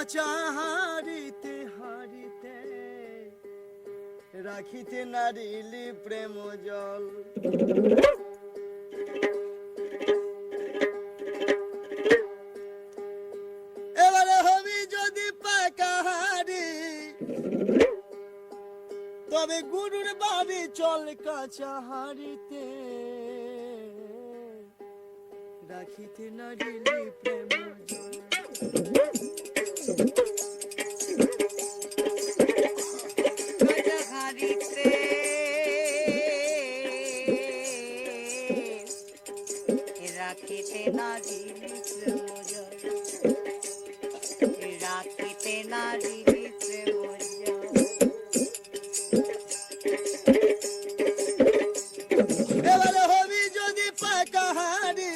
কাঁচা হারিতে হারিতে রাখিতে নারিলি প্রেম জল। এবারে হবি যদি পাকা হারি তবে গুরুর বাড়ি চল কাঁচা হারিতে রাখিতে নারিলি প্রেম জল। রাখিতে নারিলি প্রেম জল, রাখিতে নারিলি প্রেম জল। এবারে হবি যদি পাকা হারি,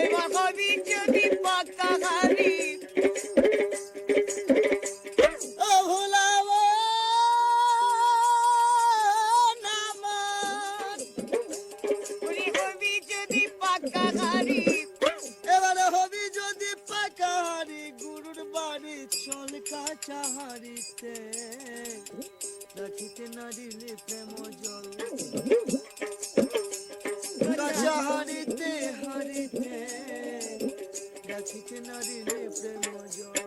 এবার হবি যদি পাকা হারি, ও ভুলাবো না মন। হবি যদি পাকা হারি, এবারে হবি যদি পাকা হারি গুরুর বাড়ি চল কাঁচা হারিতে রাখিতে নারিলি প্রেম জল। কাঁচা হারিতে হারিতে রাখিতে নারিলি প্রেম জল।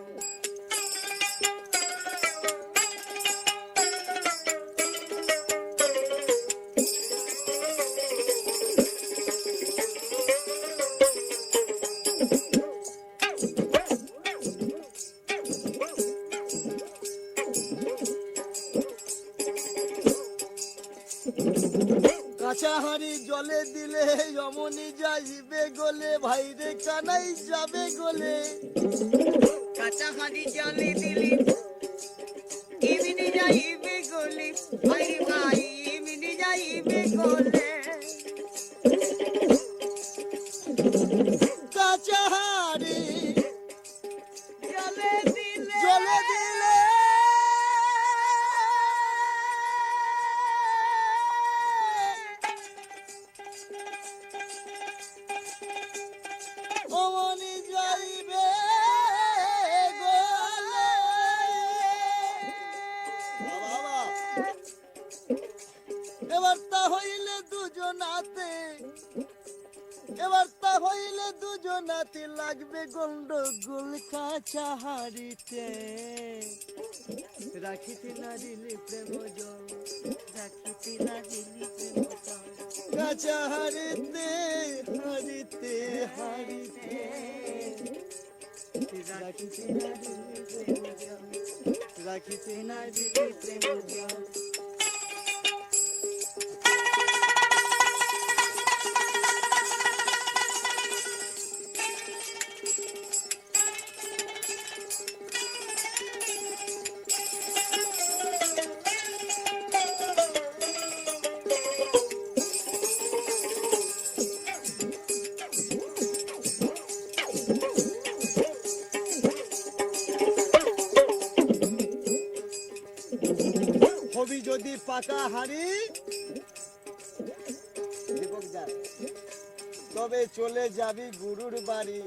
কাঁচা হাঁড়ি জলে দিলে অমনি যাইবে গলে, ভাইরে কানাই যাবে গলে। কাঁচা হাঁড়ি জলে দিলি এমনি যাইবে গলে, ভাই ভাই এমনি যাইবে গলে। কাঁচা হাঁড়ি জলে দিলে জলে দিলে অমনি যাইবে গলে। বাবা, এবার তা হইলে দুজনাতে, এবার তা হইলে দুজনাতে লাগবে গন্ডগোল কাঁচা হারিতে রাখিতে নারিলি প্রেম জল। রাখিতে নারিলি প্রেম জল, কাঁচা হারিতে হারিতে হারিতে রাখিতে নারিলি প্রেম জল। রাখিতে নারিলি প্রেম জল। হবি যদি পাকা হাড়ি তবে চলে যাবি গুরুর বাড়ি।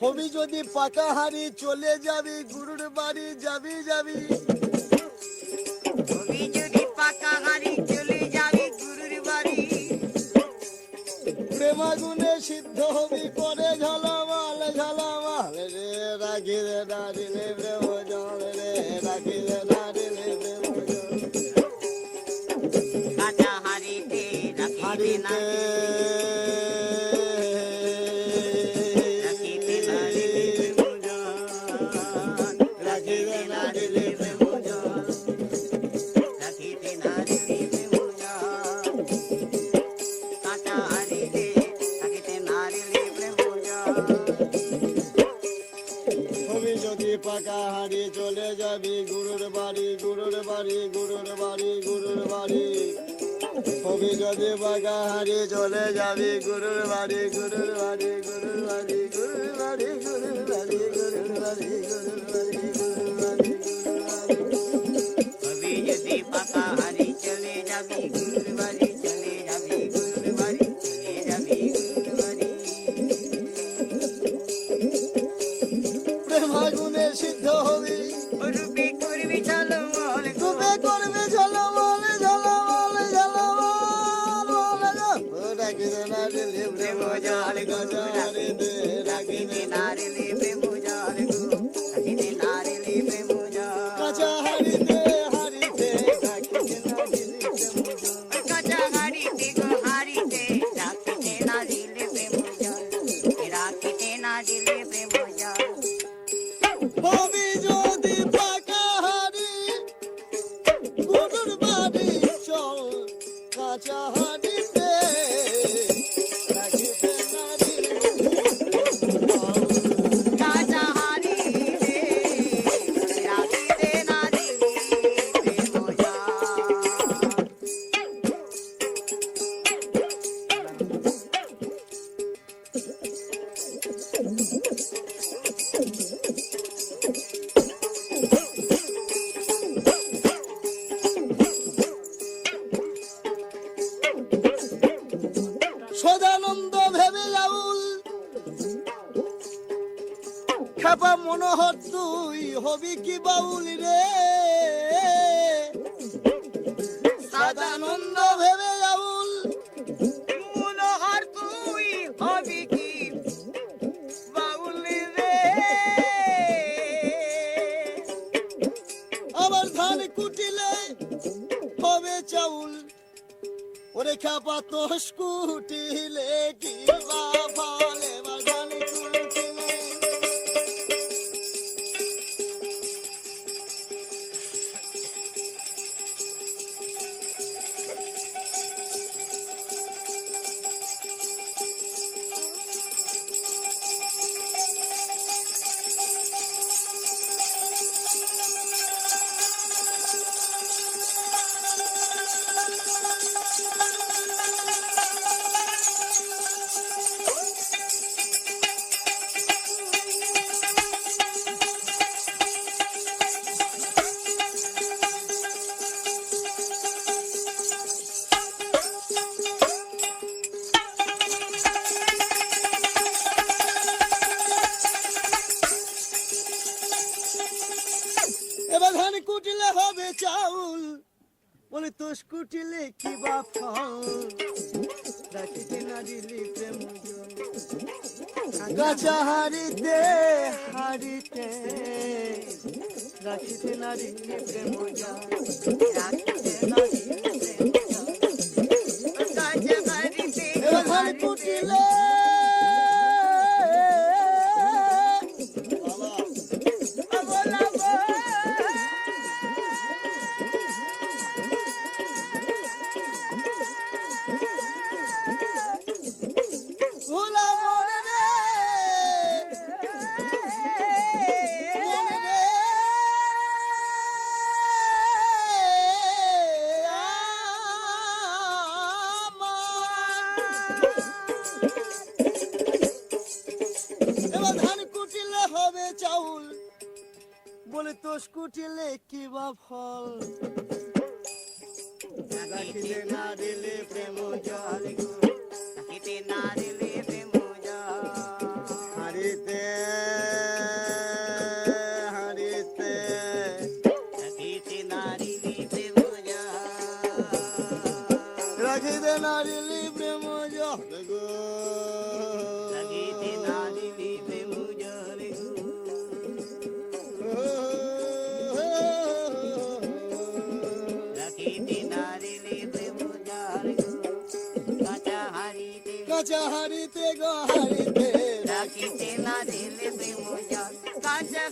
হবি যদি পাকা হাড়ি চলে যাবি গুরুর বাড়ি, যাবি যাবি। হবি যদি পাকা হাঁড়ি চলে যাবি গুরুর বাড়ি, প্রেমাগুনে সিদ্ধ হবি করে ঝালামাল ঝালামাল রে। রাখিতে নারিলি প্রেম জল রে, রাখিতে নারিলি প্রেম জল। কাঁচা হাঁড়িতে রাখিতে হারিতে রাখিতে নারিলি প্রেম জল, রাখিতে নারিলি প্রেম জল, রাখিতে নারিলি প্রেম জল। কাঁচা হাঁড়িতে রাখিতে নারিলি প্রেম জল। হবি যদি পাকা হাঁড়ি চলে যাবি গুরুর বাড়ি, গুরুর বাড়ি, গুরুর বাড়ি, গুরুর বাড়ি। হবি যদি পাকা হাঁড়ি চলে যাবি গুরুর বাড়ি, গুরুর বাড়ি, গুরুর বাড়ি, গুরুর বাড়ি, গুরুর বাড়ি, গুরুর বাড়ি, গুরুর বাড়ি, গুরুর বাড়ি, গুরুর বাড়ি। হবি যদি পাকা হাঁড়ি চলে যাবি গুরুর বাড়ি, চলে যাবি গুরুর বাড়ি, চলে যাবি গুরুর বাড়ি। দিলে প্রেম জল কাঁচা হাড়িতে রাখিতে রাখিতে না দিলে প্রেম জল গো রাখিতে না দিলে প্রেম জল কাঁচা হাড়িতে হাড়িতে রাখিতে না দিলে প্রেম জল কাঁচা হাড়িতে গো হাড়িতে রাখিতে না দিলে প্রেম জল রাখিতে না দিলে প্রেম জল হবি যদি পাকা হাড়ি গুরুর বাড়ি চল কাঁচা হাড়িতে রাখিতে না দিলে কাঁচা হাড়িতে রাখিতে না দিলে প্রেম জল সদানন্দ ভেবে যাউল খেপা মনোহর তুই হবি কি বাউল রে সদানন্দ ভেবে যাউল মনোহর তুই হবি কি বাউল রে আবার ধান কুটিলে হবে চাউল ওরে খেপা তোষ কুটিলে কি বা ফলে বা ধান কুটিলে এবার ধান কুটিলে হবে চাউল বলে তোষ কুটিলে কি বা ফল রাখিতে না দিলি প্রেম জল কাঁচা হাড়িতে হাড়িতে রাখিতে না দিলি প্রেম জল রাখিতে না দিলে প্রেম জল কাঁচা হাড়িতে এবার ধান কুটিলে ভোলা মনে রে মনে রে এবার ধান কুটিলে হবে চাউল বলে তোষ কুটিলে কি বা ফল রাখিতে না দিলে প্রেম জল রাখিতে না দিলে প্রেম জল হারিতে হারিতে রাখিতে না দিলে প্রেম জল রাখিতে না দিলে প্রেম জল গো রাখিতে না দিলে প্রেম জল রাখিতে না দিলে প্রেম জল কাঁচা হাড়িতে কাঁচা হারিতে গো হারিতে রাখিতে না দিলে প্রেম জল কাঁচা